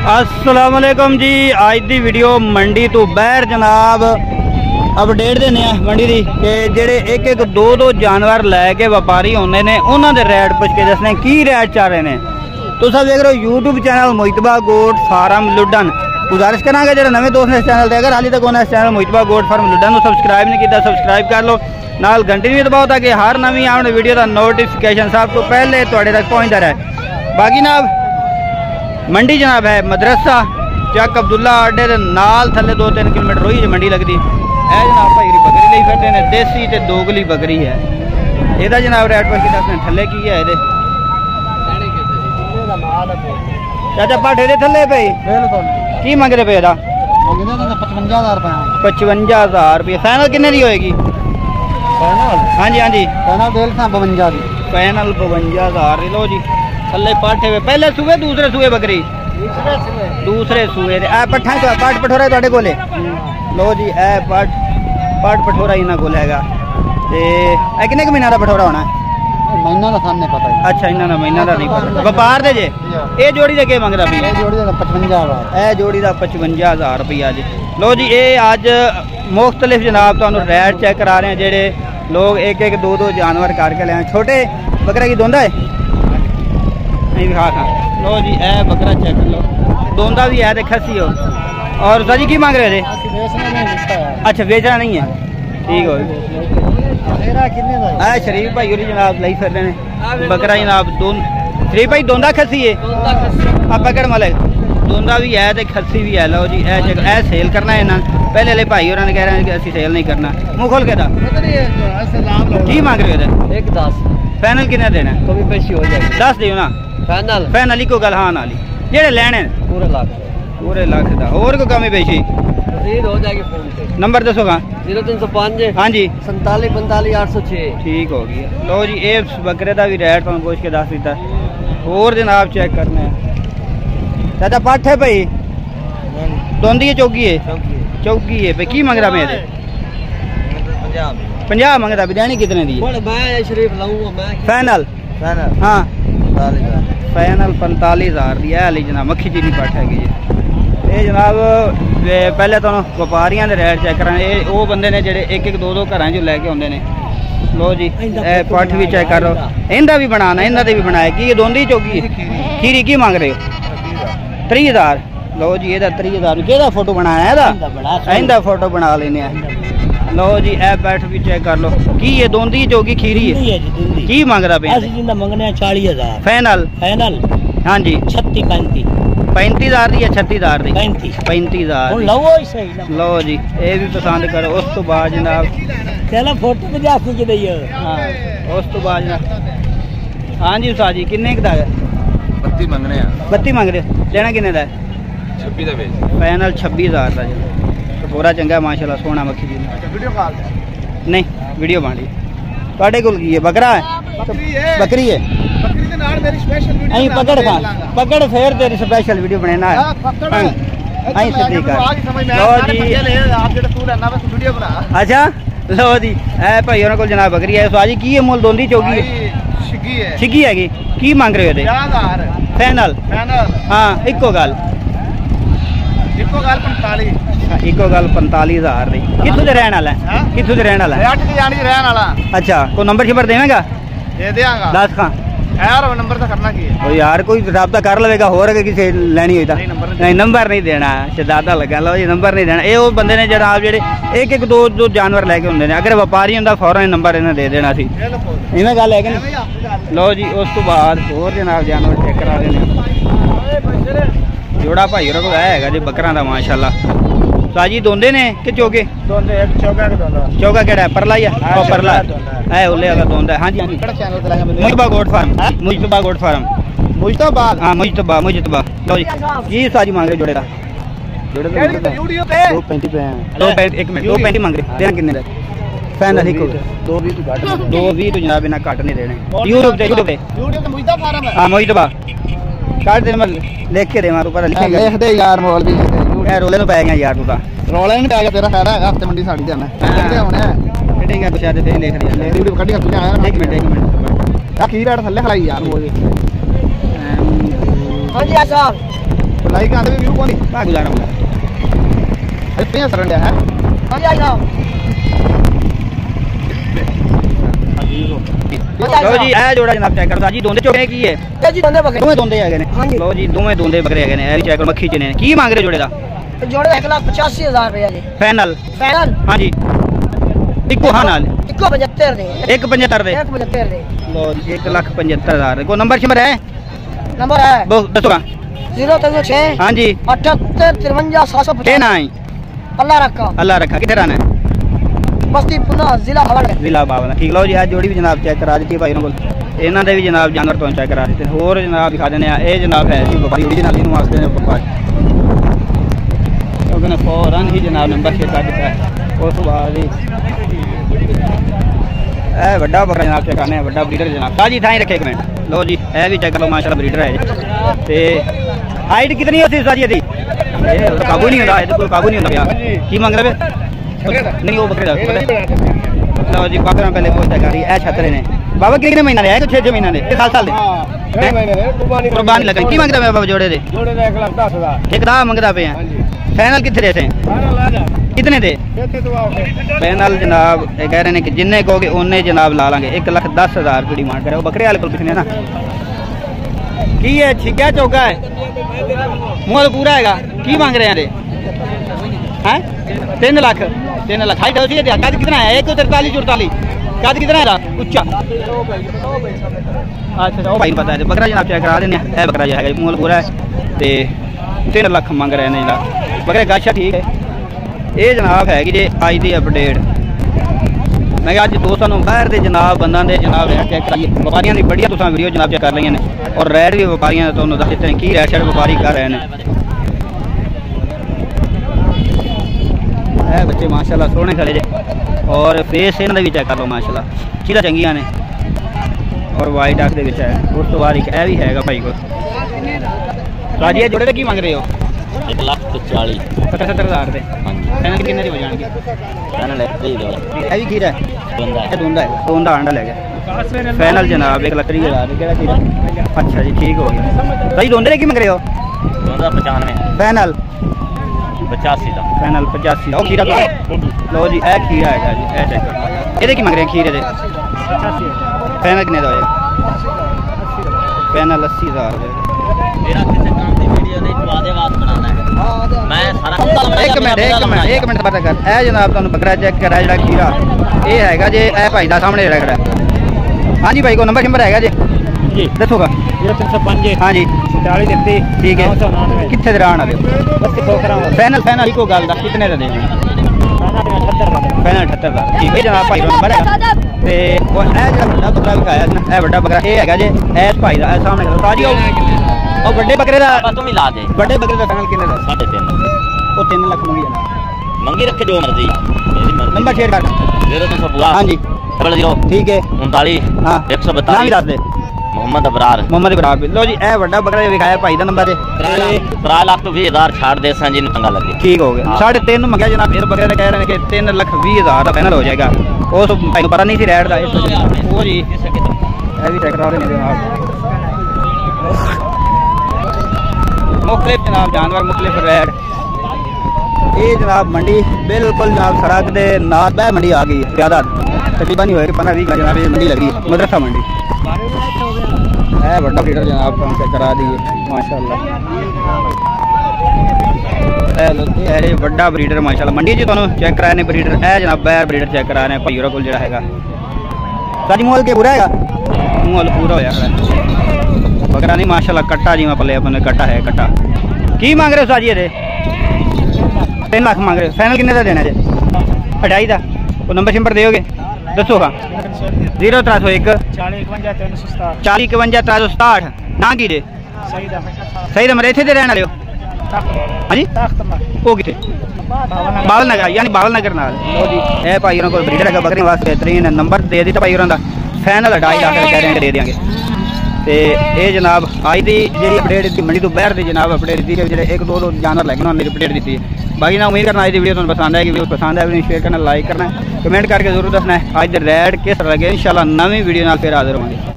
अस्सलाम वालेकुम जी। आज दी वीडियो मंडी तो बहर जनाब अपडेट देने मंडी दी कि जेड़े एक एक दो दो जानवर लैके व्यापारी होंदे ने उन्हां दे रेट पुछ के दसने की रेट चल रहे ने। तुस देख रहे हो यूट्यूब चैनल मोहितबा गोट फार्म लुडन। गुजारिश करांगे जो नवे दोस्त ने इस चैनल ते अगर हाली तक उन्हें इस चैनल मोहितबा गोट फार्म लुडन को सबसक्राइब नहीं किया सबसक्राइब कर लो, नाल घंटी भी दबाओ ताकि हर नवी आने वीडियो का नोटिफिकेशन सब तो पहले तुहाडे तक पहुंचता रहे। बाकी जनाब मंडी जनाब है मदरसा चक अब्दुल्ला अड्डे दे नाल थले 2-3 किलोमीटर रोही च मंडी लगती है। जनाब भाई बकरी ले फिरते हैं, देसी ते दोगली बकरी है। ਇਹਦਾ जनाब रेट पर दसने थले की है ये चाचा पाठे दे थले पे की मंगते पे 55,000 रुपये। फाइनल किन्ने दी होएगी? हाँ जी हाँ जी फाइनल 52,000। लो जी थले पाठे हुए पहले सूए दूसरे सूए बकरी दूसरे सूए पट्ठा पाठ पठोरा तुहाडे कोले। लो जी ए पाठ पठोरा इन्हां कोल हैगा ते ए किन्ने क महीना दा पठोरा होना? महीना दा सामने पता है। अच्छा इन्हां दा महीना दा नहीं पता। व्यापार दे जे ए जोड़ी दे के मंगदा पई? ए जोड़ी दा 55,000। ए जोड़ी दा 55,000 रुपया जी। लो जी ये अज मुख्तलिफ जनाब तुहानू रेट चेक करा रहे हैं जेड़े लोग एक एक दो दो जानवर करके ले। छोटे बकरा की दोंदा है नहीं दिखा था। लो जी ए बकरा चेक कर लो, दोंदा भी है तो खसी हो। और सजी की मांग रहे थे? अच्छा बेचना नहीं है, ठीक हो। शरीफ भाई होरी जनाब लाई फिर रहे बकरा जनाब शरीफ भाई दोंदा खसी है पकड़ मलक दोंदा भी है तो खसी भी है। लो जी ए सेल करना है ना पहले वाले भाई होर कह रहे हैं कि असं सेल नहीं करना। मुँह खोल के की मांग रहे हो? 1.10 फाइनल कितना देना? तो भी पैसे हो जाएगी 10 दियो ना फाइनल। फाइनल ही को गल हाँ नाली जेड़े लेने पूरे लाख का और को कमी पेशी हो जाएगी। फोन पे नंबर दसोगा? 0305 हाँ जी 47 45 806 ठीक हो गया। लो जी ये बकरे का भी रेट तुम पूछ के दस दिता। और जनाब चेक करने चाचा पाठ है भाई दोंदी है चौकी है चौकी है भाई की मंग रहा मेरे 50 मंगता बिरयानी कितने दी? फाइनल हाँ फाइनल 45,000 दी है जनाब। मक्खी चीनी पट हैगी ये जनाब। पहले तो व्यापारियों के रेट चेक करा वो बंदे ने जेडे एक एक दो दो घर जो लैके आते हैं। लो जी पट भी चेक कर लो इनका भी बनाना इन्हों भी बनाया कि दोंदी चौकी खीरी की मांग रहे हो? 30,000। लो जी ये 30,000 कि फोटो बनाया इनका फोटो बना लेने। लो जी ए बैठ भी चेक कर लो की ये दोंदी चौकी खीरी है की मांगदा पे? मंगने 40,000 फाइनल हाँ जी 35,000 दी है 36,000 दी 35,000। लो जी ये भी पसंद करो। उस तो बाद जनाब चलो फोटो भी जाती के दइयो। हां उस तो बाद जनाब हाँ जी उस्ताद जी किन्ने दा है? 32 मंगने आ 32 मंग रहे लेना किन्ने दा है? 26 दा फाइनल 26,000 दा जी। पूरा चंगा माशाल्लाह सोना मक्खी जी नहीं वीडियो बन रही तुहाडे कोल की है? बकरा है बकरी है अं पकड़ खा पकड़ फिर तेरी स्पेशल वीडियो बनाना है। अच्छा लो जी ए भाई उन्होंने को जनाब बकरी है स्वाजी की मुल दोंदी चौकी छिगी हैगी की मांग रहे हो? फाइनल हाँ इको गल 45,000 दी। कित्थों दे रहने वाला है? कित्थों दे रहने वाला है? अच्छा कोई नंबर शंबर देवेगा? दे देंगा 10 खां यार नंबर तो करना की है यार कोई राब्ता कर लेगा होर अगर किसी लेनी हुई नहीं नंबर नहीं देना शदादा लगा। लो जी नंबर नहीं देना ये वो बंदे ने जनाब जेडे एक एक दो दो जानवर लैके होंगे अगर व्यापारी होंदा फौरन नंबर इन्हें दे देना सी इन्हें गल है कि नहीं। लो जी उस तो बाद होर जनाब जानवर चेक करा देने जोड़ा भाई होर है जी बकरा का माशाल्लाह। साजी दोंदे ने कि चौके? चौका केड़ा है? परला या परला है उले वाला दोंदा। हाँ जी हाँ जी मुजतबा गोट फार्म मुजतबा हाँ मुजतबा लो जी की साजी मांग रहे जोड़े का? जोड़े 2.35 पे हैं 2.35 मांग रहे देना किन्ने? फाइनल ही 2.20 तो जनाब इन्हें घट नहीं देने। यूट्यूब पे हाँ मुजतबा काट दे मैं लिख के दे मारू पर लिख दे यार मोल भी रोले तो पै गया यार तू रोले नहीं पै गया तेरा खैर है हफ्ते मंडी साड़ी जाना कितने होने कितने क्या कुछ आते लिख दिया वीडियो कट के आया। एक मिनट यार की रेट थल्ले खलाई यार वो जी। हां जी साहब लाइक आते भी व्यू कौन का गुजारा मुंडा अरे पिया सरन है हां जी आओ लो जी ए जोड़ा जनाब चेक कर जी दोंदे चोके की है ए जी दोंदे बकरे दोंदे हैगे ने लो जी दोवें दोंदे बकरे हैगे ने ए चेक कर मक्खी च ने की मांग रहे जोड़े दा जोड़े 1,85,000 रुपया जी फाइनल फाइनल हां जी इको हां नाल 1,75 दे 1,75 दे 1,75 दे लो जी 1,75,000 को नंबर शिमर है नंबर है दसो 036 हां जी 78 53 750 के ना है अल्लाह रखा किधर आना है बस्ती पुना जिला बावला ठीक लो जी आज जोड़ी भी जनाब चेक करा दी भाई को इन्हां दे भी जनाब जानवर तो चेक करा दी होर जनाब दिखा देने ए जनाब है जी व्यापारी ओरिजिनल इनु वास्ते ने व्यापार क्योंकि ने फौरन ही जनाब नंबर से काट दिता है उस बाद ही ए बड़ा बकरा जनाब चेक करने बड़ा ब्रीडर जनाब ताजी थाई रखे एक मिनट लो जी ए भी चेक कर लो माशाल्लाह ब्रीडर है ते हाइट कितनी होती है साजी दी काबू नहीं होता कोई काबू नहीं होता यार की मांग रहे नहीं वो बकरे लो जी बकरा पहले वो चेक करी ए छतरे ने बाबा कितने महीना रहा है 6 महीना ने 7 साल दे 6 महीने दे कुर्बानी लगा की मांग रहे बाबा जोड़े दे 1,10,000 एक दा मंगदा पे हैं फाइनल कितने रहते हैं कितने दे फाइनल जनाब कह रहे हैं कि जिन्ने कहोगे उन्ने जनाब ला लांगे 1,10,000 की डिमांड करे बकरे वाले को पूछने ना की है छिक्या चौका है मुँह पूरा हैगा की मांग रहे हैं हैं 3 लाख हाइट होती है कद कितना है 1,43 कद कितना है उच्चा अच्छा वो भाई पता है बकरा जनाब चेक करा देने है बकरा जो है मुँह पूरा है तो 3 लाख मंग रहे हैं जनाब बकरे गाछा ठीक है ये जनाब है कि जे अज की अपडेट मैं अज दोस्तों बाहर के जनाब बंदा दे जनाब चेक कराइए व्यापारियों की बढ़िया तुम वीडियो जनाब चेक कर ली ने और रेट भी व्यापारियों तो दस दिते हैं की रेट शेट व्यापारी कर रहे हैं बच्चे माशाल्लाह सोहने खड़े जे और फेस इन्होंने भी चेक कर लो माशाल्लाह चीज़ा चंगियां ने और वाइट अख दे है उस तो बाद एक है भी हैगा भाई को राजी जोड़े की मांग रहे हो 1,40,000 70,000 दे फाइनल कितने दी हो जाएंगे फाइनल है ये भी खीरा है दोंदा अंडा ले गया फाइनल जनाब 1,30,000 केड़ा खीरा अच्छा जी ठीक हो गया भाई दोंदे की मांग रहे हो 95 फाइनल 85 का फाइनल 85 ओ खीरा लो जी ए खीरा है जी ए चेक करो ਇਹਦੇ ਕੀ ਮੰਗ ਰਹੇ ਖੀਰੇ ਦੇ 85 फाइनल कितने ਦਾ ਹੋਏਗਾ फाइनल 80,000 रुपए मेरा किसी काम की वीडियो नहीं वादे वाद बनाना है मैं सारा एक मिनट पता कर ए जनाब ਤੁਹਾਨੂੰ बकरा चेक करा ਜਿਹੜਾ खीरा ਇਹ ਹੈਗਾ ਜੇ ਇਹ ਭਾਈ ਦਾ ਸਾਹਮਣੇ ਜਿਹੜਾ ਖੜਾ ਹਾਂਜੀ ਭਾਈ ਕੋ ਨੰਬਰ ਹੈਗਾ ਜੀ जी दसोगा 0305 हाँ जी 47 ठीक है कितने दे रहने वाले फाइनल को गल दा कितने दे फाइनल 78 ठीक है जनाब भाई नंबर है ते वो ए जेड़ा बड़ा बकरा दिखाया ना ए बड़ा बकरा ए हैगा जे एस भाई दा सामने ताजी और बड़े बकरे दा तुम ही ला दे बड़े बकरे दा फाइनल कितने दा 3.5 वो 3 लाख मंगी रखे जो मर्जी नंबर शेयर कर 0315 हाँ जी ठीक है 39 हाँ 142 दस दे मोहम्मद अबरार लो जी ए बड़ा बकरा दिखाया भाई का नंबर 3,20,000 छाड़ दे सन जी चंगा लगे ठीक हो गया 3.5 मंगया जनाब फिर बकरे कह रहे हैं कि 3,20,000 का फाइनल हो जाएगा उस भाई को पता नहीं थी रेट का वो जी ये भी चेक करा रहे जनाब मुख्तलिफ जनाब जानवर मुख्तलिफ रेट ये जनाब मंडी बिल्कुल जनाब सड़क के नाल बह मंडी आ गई ज़्यादा तकरीबन नहीं होएगी 15-20 जनाब ये मंडी लगी मदरसा मंडी है बड़ा ब्रीडर जनाब को चेक करा दिए माशाल्लाह ये बड़ा ब्रीडर माशाल्लाह मंडी जी तुहानू चेक कराने ब्रीडर है जनाब बैर ब्रीडर चेक करा रहे भाई को जो है सारी मोल के पूरा है मोल पूरा होया बकरा नहीं माशाल्लाह कट्टा जी मैं पले अपने कट्टा है कट्टा की मांग रहे हो साजी ये 3 लाख मांग रहे हो फाइनल कितने का देना जे 2.5 का वो नंबर शिंबर दोगे दसो हाँ 0301 40 51 367 ना की जे सही नंबर इतने रहने वाले हो हाँ जी वो कितने बावल नगर यानी बावल नगर नाल ए भाई को ब्रीडर है बकरी वास्ते बेहतरीन नंबर दे दिता भाई उन्होंने फाइनल 2.5 लाख कह रहे हैं दे देंगे तो ये जनाब आज की जी अपडेट दी मंडी तो बाहर की जनाब अपडेट दी जो एक दो जानवर लगे उन्होंने अपडेट दी बाकी ना उम्मीद करना आज की वीडियो तुम्हें पसंद आएगी वीडियो पसंद आए शेयर करना लाइक करना कमेंट करके जरूर दसना है आज रेट किस तरह लगे इंशाल्लाह नवी वीडियो फिर हाजिर होंगे।